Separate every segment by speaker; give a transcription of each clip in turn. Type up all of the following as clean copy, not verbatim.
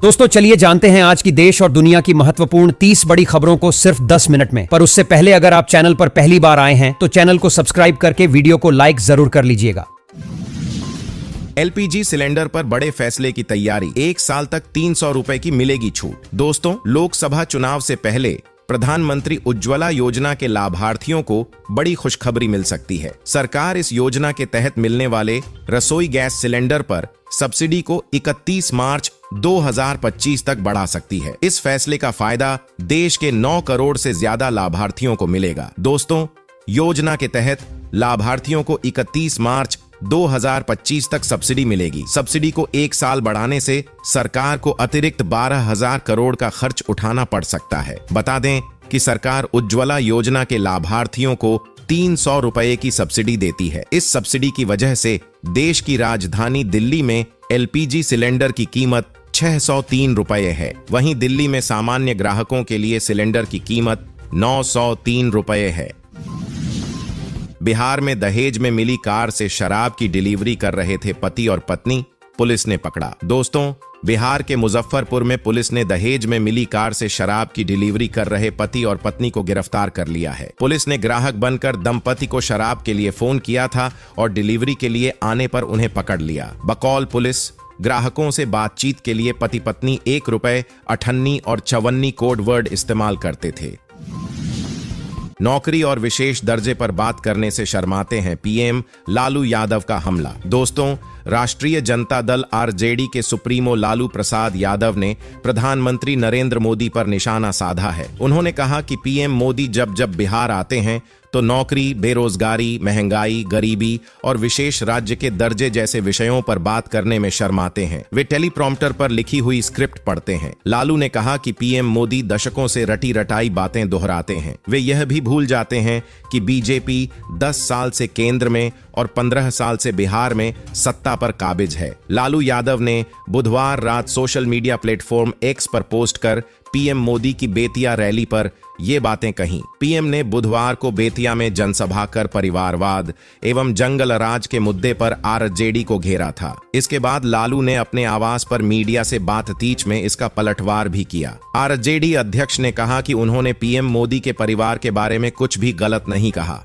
Speaker 1: दोस्तों चलिए जानते हैं आज की देश और दुनिया की महत्वपूर्ण 30 बड़ी खबरों को सिर्फ 10 मिनट में। पर उससे पहले अगर आप चैनल पर पहली बार आए हैं तो चैनल को सब्सक्राइब करके वीडियो को लाइक जरूर कर लीजिएगा।
Speaker 2: एलपीजी सिलेंडर पर बड़े फैसले की तैयारी, 1 साल तक 300 रुपए की मिलेगी छूट। दोस्तों, लोकसभा चुनाव से पहले प्रधानमंत्री उज्ज्वला योजना के लाभार्थियों को बड़ी खुशखबरी मिल सकती है। सरकार इस योजना के तहत मिलने वाले रसोई गैस सिलेंडर पर सब्सिडी को 31 मार्च 2025 तक बढ़ा सकती है। इस फैसले का फायदा देश के 9 करोड़ से ज्यादा लाभार्थियों को मिलेगा। दोस्तों, योजना के तहत लाभार्थियों को 31 मार्च 2025 तक सब्सिडी मिलेगी। सब्सिडी को 1 साल बढ़ाने से सरकार को अतिरिक्त 12,000 करोड़ का खर्च उठाना पड़ सकता है। बता दें कि सरकार उज्ज्वला योजना के लाभार्थियों को 300 रुपए की सब्सिडी देती है। इस सब्सिडी की वजह से देश की राजधानी दिल्ली में एलपीजी सिलेंडर की कीमत 603 रुपए है। वहीं दिल्ली में सामान्य ग्राहकों के लिए सिलेंडर की कीमत 903 रुपए है। बिहार में दहेज में मिली कार से शराब की डिलीवरी कर रहे थे पति और पत्नी, पुलिस ने पकड़ा। दोस्तों, बिहार के मुजफ्फरपुर में पुलिस ने दहेज में मिली कार से शराब की डिलीवरी कर रहे पति और पत्नी को गिरफ्तार कर लिया है। पुलिस ने ग्राहक बनकर दंपति को शराब के लिए फोन किया था और डिलीवरी के लिए आने पर उन्हें पकड़ लिया। बकौल पुलिस, ग्राहकों से बातचीत के लिए पति पत्नी 1 रुपए 58 और 54 कोड वर्ड इस्तेमाल करते थे। नौकरी और विशेष दर्जे पर बात करने से शर्माते हैं पीएम, लालू यादव का हमला। दोस्तों, राष्ट्रीय जनता दल आरजेडी के सुप्रीमो लालू प्रसाद यादव ने प्रधानमंत्री नरेंद्र मोदी पर निशाना साधा है। उन्होंने कहा कि पीएम मोदी जब जब बिहार आते हैं तो नौकरी, बेरोजगारी, महंगाई, गरीबी और विशेष राज्य के दर्जे जैसे विषयों पर बात करने में शर्माते हैं। वे टेलीप्रॉम्प्टर पर लिखी हुई स्क्रिप्ट पढ़ते हैं। लालू ने कहा कि पीएम मोदी दशकों से रटी रटाई बातें दोहराते हैं। वे यह भी भूल जाते हैं कि बीजेपी 10 साल से केंद्र में और 15 साल से बिहार में सत्ता पर काबिज है। लालू यादव ने बुधवार रात सोशल मीडिया प्लेटफॉर्म एक्स पर पोस्ट कर पीएम मोदी की बेतिया रैली पर ये बातें कहीं। पीएम ने बुधवार को बेतिया में जनसभा कर परिवारवाद एवं जंगल राज के मुद्दे पर आरजेडी को घेरा था। इसके बाद लालू ने अपने आवास पर मीडिया से बातचीत में इसका पलटवार भी किया। आरजेडी अध्यक्ष ने कहा कि उन्होंने पीएम मोदी के परिवार के बारे में कुछ भी गलत नहीं कहा।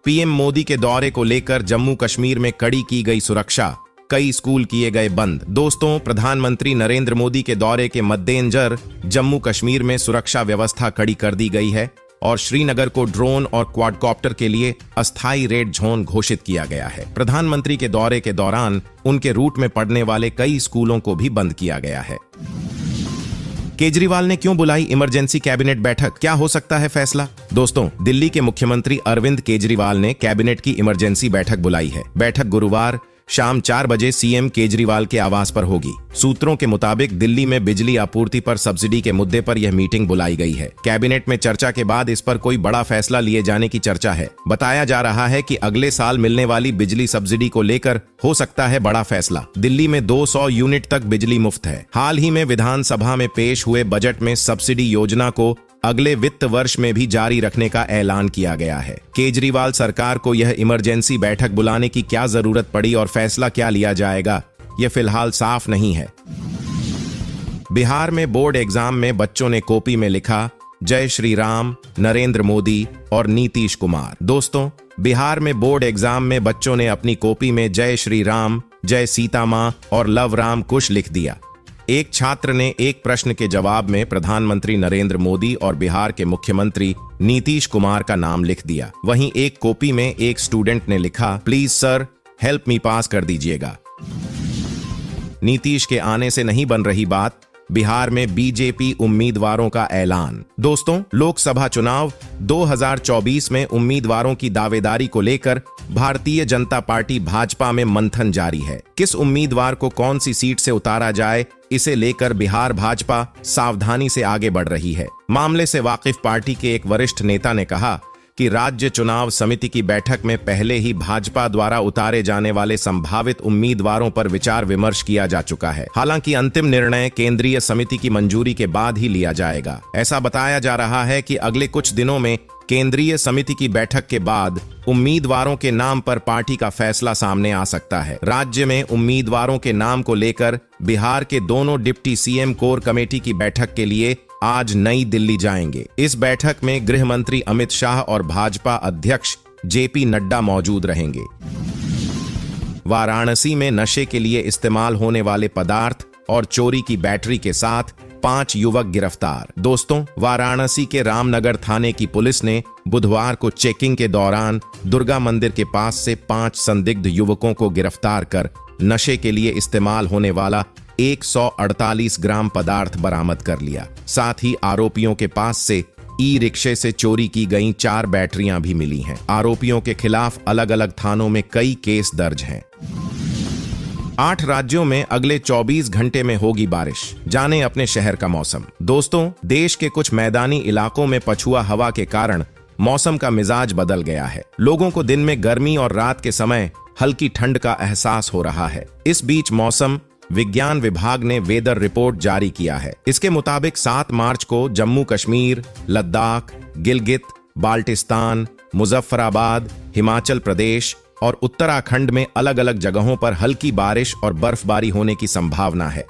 Speaker 2: पीएम मोदी के दौरे को लेकर जम्मू कश्मीर में कड़ी की गई सुरक्षा, कई स्कूल किए गए बंद। दोस्तों, प्रधानमंत्री नरेंद्र मोदी के दौरे के मद्देनजर जम्मू कश्मीर में सुरक्षा व्यवस्था कड़ी कर दी गई है और श्रीनगर को ड्रोन और क्वाडकॉप्टर के लिए अस्थायी रेड जोन घोषित किया गया है। प्रधानमंत्री के दौरे के दौरान उनके रूट में पड़ने वाले कई स्कूलों को भी बंद किया गया है। केजरीवाल ने क्यों बुलाई इमरजेंसी कैबिनेट बैठक, क्या हो सकता है फैसला? दोस्तों, दिल्ली के मुख्यमंत्री अरविंद केजरीवाल ने कैबिनेट की इमरजेंसी बैठक बुलाई है। बैठक गुरुवार शाम 4 बजे सीएम केजरीवाल के आवास पर होगी। सूत्रों के मुताबिक दिल्ली में बिजली आपूर्ति पर सब्सिडी के मुद्दे पर यह मीटिंग बुलाई गई है। कैबिनेट में चर्चा के बाद इस पर कोई बड़ा फैसला लिए जाने की चर्चा है। बताया जा रहा है कि अगले साल मिलने वाली बिजली सब्सिडी को लेकर हो सकता है बड़ा फैसला। दिल्ली में 200 यूनिट तक बिजली मुफ्त है। हाल ही में विधानसभा में पेश हुए बजट में सब्सिडी योजना को अगले वित्त वर्ष में भी जारी रखने का ऐलान किया गया है। केजरीवाल सरकार को यह इमरजेंसी बैठक बुलाने की क्या जरूरत पड़ी और फैसला क्या लिया जाएगा, यह फिलहाल साफ नहीं है। बिहार में बोर्ड एग्जाम में बच्चों ने कॉपी में लिखा जय श्री राम, नरेंद्र मोदी और नीतीश कुमार। दोस्तों, बिहार में बोर्ड एग्जाम में बच्चों ने अपनी कॉपी में जय श्री राम, जय सीता मां और लव राम कुश लिख दिया। एक छात्र ने एक प्रश्न के जवाब में प्रधानमंत्री नरेंद्र मोदी और बिहार के मुख्यमंत्री नीतीश कुमार का नाम लिख दिया। वहीं एक कॉपी में एक स्टूडेंट ने लिखा प्लीज सर हेल्प मी पास कर दीजिएगा। नीतीश के आने से नहीं बन रही बात, बिहार में बीजेपी उम्मीदवारों का ऐलान। दोस्तों, लोकसभा चुनाव 2024 में उम्मीदवारों की दावेदारी को लेकर भारतीय जनता पार्टी भाजपा में मंथन जारी है। किस उम्मीदवार को कौन सी सीट से उतारा जाए, इसे लेकर बिहार भाजपा सावधानी से आगे बढ़ रही है। मामले से वाकिफ पार्टी के एक वरिष्ठ नेता ने कहा कि राज्य चुनाव समिति की बैठक में पहले ही भाजपा द्वारा उतारे जाने वाले संभावित उम्मीदवारों पर विचार विमर्श किया जा चुका है। हालांकि अंतिम निर्णय केंद्रीय समिति की मंजूरी के बाद ही लिया जाएगा। ऐसा बताया जा रहा है कि अगले कुछ दिनों में केंद्रीय समिति की बैठक के बाद उम्मीदवारों के नाम पर पार्टी का फैसला सामने आ सकता है। राज्य में उम्मीदवारों के नाम को लेकर बिहार के दोनों डिप्टी सीएम कोर कमेटी की बैठक के लिए आज नई दिल्ली जाएंगे। इस बैठक में गृह मंत्री अमित शाह और भाजपा अध्यक्ष जेपी नड्डा मौजूद रहेंगे। वाराणसी में नशे के लिए इस्तेमाल होने वाले पदार्थ और चोरी की बैटरी के साथ 5 युवक गिरफ्तार। दोस्तों, वाराणसी के रामनगर थाने की पुलिस ने बुधवार को चेकिंग के दौरान दुर्गा मंदिर के पास से 5 संदिग्ध युवकों को गिरफ्तार कर नशे के लिए इस्तेमाल होने वाला 148 ग्राम पदार्थ बरामद कर लिया। साथ ही आरोपियों के पास से ई रिक्शे से चोरी की गई 4 बैटरियां भी मिली हैं। आरोपियों के खिलाफ अलग अलग थानों में कई केस दर्ज हैं। 8 राज्यों में अगले 24 घंटे में होगी बारिश। जाने अपने शहर का मौसम। दोस्तों, देश के कुछ मैदानी इलाकों में पछुआ हवा के कारण मौसम का मिजाज बदल गया है। लोगों को दिन में गर्मी और रात के समय हल्की ठंड का एहसास हो रहा है। इस बीच मौसम विज्ञान विभाग ने वेदर रिपोर्ट जारी किया है। इसके मुताबिक 7 मार्च को जम्मू कश्मीर, लद्दाख, गिलगित, बाल्टिस्तान, मुजफ्फराबाद, हिमाचल प्रदेश और उत्तराखंड में अलग अलग जगहों पर हल्की बारिश और बर्फबारी होने की संभावना है।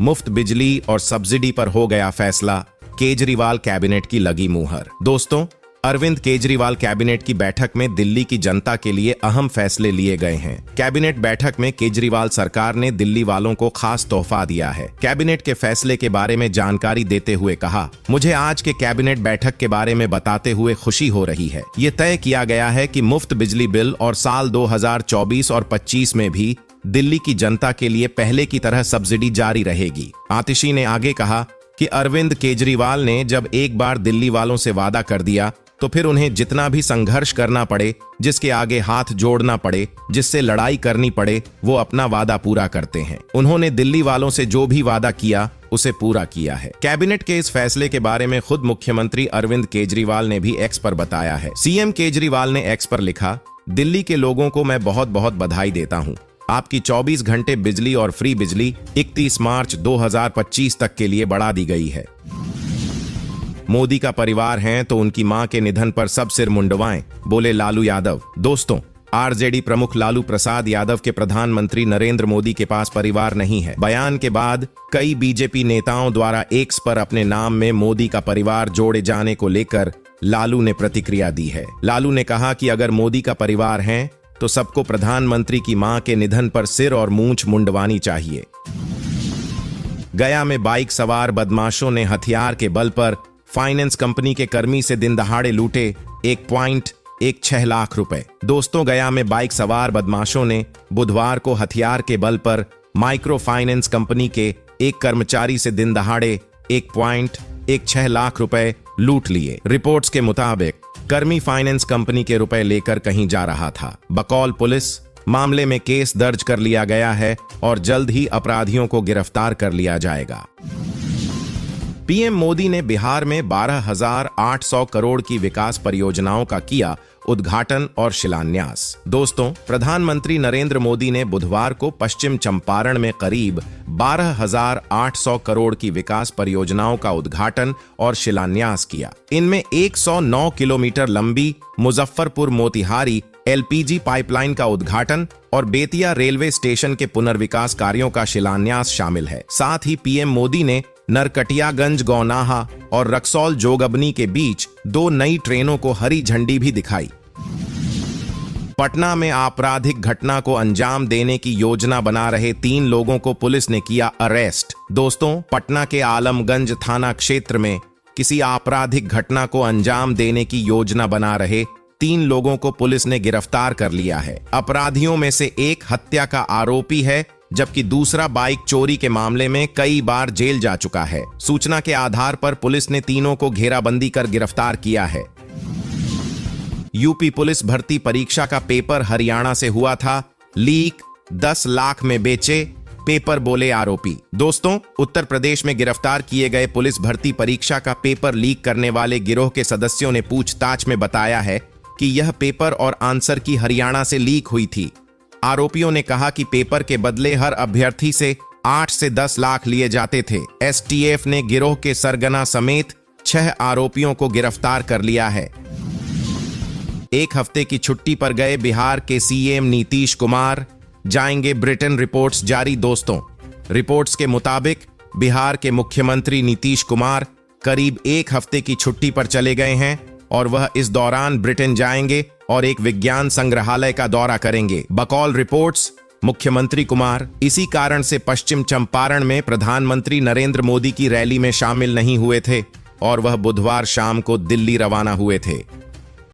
Speaker 2: मुफ्त बिजली और सब्सिडी पर हो गया फैसला, केजरीवाल कैबिनेट की लगी मुहर। दोस्तों, अरविंद केजरीवाल कैबिनेट की बैठक में दिल्ली की जनता के लिए अहम फैसले लिए गए हैं। कैबिनेट बैठक में केजरीवाल सरकार ने दिल्ली वालों को खास तोहफा दिया है। कैबिनेट के फैसले के बारे में जानकारी देते हुए कहा, मुझे आज के कैबिनेट बैठक के बारे में बताते हुए खुशी हो रही है। ये तय किया गया है कि मुफ्त बिजली बिल और साल 2024 और 25 में भी दिल्ली की जनता के लिए पहले की तरह सब्सिडी जारी रहेगी। आतिशी ने आगे कहा कि अरविंद केजरीवाल ने जब एक बार दिल्ली वालों से वादा कर दिया तो फिर उन्हें जितना भी संघर्ष करना पड़े, जिसके आगे हाथ जोड़ना पड़े, जिससे लड़ाई करनी पड़े, वो अपना वादा पूरा करते हैं। उन्होंने दिल्ली वालों से जो भी वादा किया उसे पूरा किया है। कैबिनेट के इस फैसले के बारे में खुद मुख्यमंत्री अरविंद केजरीवाल ने भी एक्स पर बताया है। सीएम केजरीवाल ने एक्स पर लिखा, दिल्ली के लोगों को मैं बहुत बहुत बधाई देता हूँ। आपकी 24 घंटे बिजली और फ्री बिजली 31 मार्च 2025 तक के लिए बढ़ा दी गई है। मोदी का परिवार हैं तो उनकी मां के निधन पर सब सिर मुंडवाएं, बोले लालू यादव। दोस्तों, आरजेडी प्रमुख लालू प्रसाद यादव के प्रधानमंत्री नरेंद्र मोदी के पास परिवार नहीं है। बयान के बाद कई बीजेपी नेताओं द्वारा एक्स पर अपने नाम में मोदी का परिवार जोड़े जाने को लेकर लालू ने प्रतिक्रिया दी है। लालू ने कहा कि अगर मोदी का परिवार है तो सबको प्रधानमंत्री की मां के निधन पर सिर और मूंछ मुंडवानी चाहिए। गया में बाइक सवार बदमाशों ने हथियार के बल पर फाइनेंस कंपनी के कर्मी से दिन दहाड़े लूटे 1.16 लाख रुपए। दोस्तों, गया में बाइक सवार बदमाशों ने बुधवार को हथियार के बल पर माइक्रो फाइनेंस कंपनी के एक कर्मचारी से दिन दहाड़े 1.16 लाख रुपए लूट लिए। रिपोर्ट्स के मुताबिक कर्मी फाइनेंस कंपनी के रुपए लेकर कहीं जा रहा था। बकौल पुलिस मामले में केस दर्ज कर लिया गया है और जल्द ही अपराधियों को गिरफ्तार कर लिया जाएगा। पीएम मोदी ने बिहार में 12,800 करोड़ की विकास परियोजनाओं का किया उद्घाटन और शिलान्यास। दोस्तों, प्रधानमंत्री नरेंद्र मोदी ने बुधवार को पश्चिम चंपारण में करीब 12,800 करोड़ की विकास परियोजनाओं का उद्घाटन और शिलान्यास किया। इनमें 109 किलोमीटर लंबी मुजफ्फरपुर मोतिहारी एलपीजी पाइपलाइन का उद्घाटन और बेतिया रेलवे स्टेशन के पुनर्विकास कार्यों का शिलान्यास शामिल है। साथ ही पीएम मोदी ने नरकटियागंज गौनाहा और रक्सौल जोगबनी के बीच 2 नई ट्रेनों को हरी झंडी भी दिखाई। पटना में आपराधिक घटना को अंजाम देने की योजना बना रहे 3 लोगों को पुलिस ने किया अरेस्ट। दोस्तों, पटना के आलमगंज थाना क्षेत्र में किसी आपराधिक घटना को अंजाम देने की योजना बना रहे 3 लोगों को पुलिस ने गिरफ्तार कर लिया है। अपराधियों में से एक हत्या का आरोपी है, जबकि दूसरा बाइक चोरी के मामले में कई बार जेल जा चुका है। सूचना के आधार पर पुलिस ने तीनों को घेराबंदी कर गिरफ्तार किया है। यूपी पुलिस भर्ती परीक्षा का पेपर हरियाणा से हुआ था लीक, 10 लाख में बेचे पेपर, बोले आरोपी। दोस्तों, उत्तर प्रदेश में गिरफ्तार किए गए पुलिस भर्ती परीक्षा का पेपर लीक करने वाले गिरोह के सदस्यों ने पूछताछ में बताया है कि यह पेपर और आंसर की हरियाणा से लीक हुई थी। आरोपियों ने कहा कि पेपर के बदले हर अभ्यर्थी से 8 से 10 लाख लिए जाते थे। एसटीएफ ने गिरोह के सरगना समेत 6 आरोपियों को गिरफ्तार कर लिया है। एक हफ्ते की छुट्टी पर गए बिहार के सीएम नीतीश कुमार, जाएंगे ब्रिटेन, रिपोर्ट्स जारी। दोस्तों, रिपोर्ट्स के मुताबिक बिहार के मुख्यमंत्री नीतीश कुमार करीब एक हफ्ते की छुट्टी पर चले गए हैं और वह इस दौरान ब्रिटेन जाएंगे और एक विज्ञान संग्रहालय का दौरा करेंगे। बकौल रिपोर्ट्स, मुख्यमंत्री कुमार इसी कारण से पश्चिम चंपारण में प्रधानमंत्री नरेंद्र मोदी की रैली में शामिल नहीं हुए थे और वह बुधवार शाम को दिल्ली रवाना हुए थे।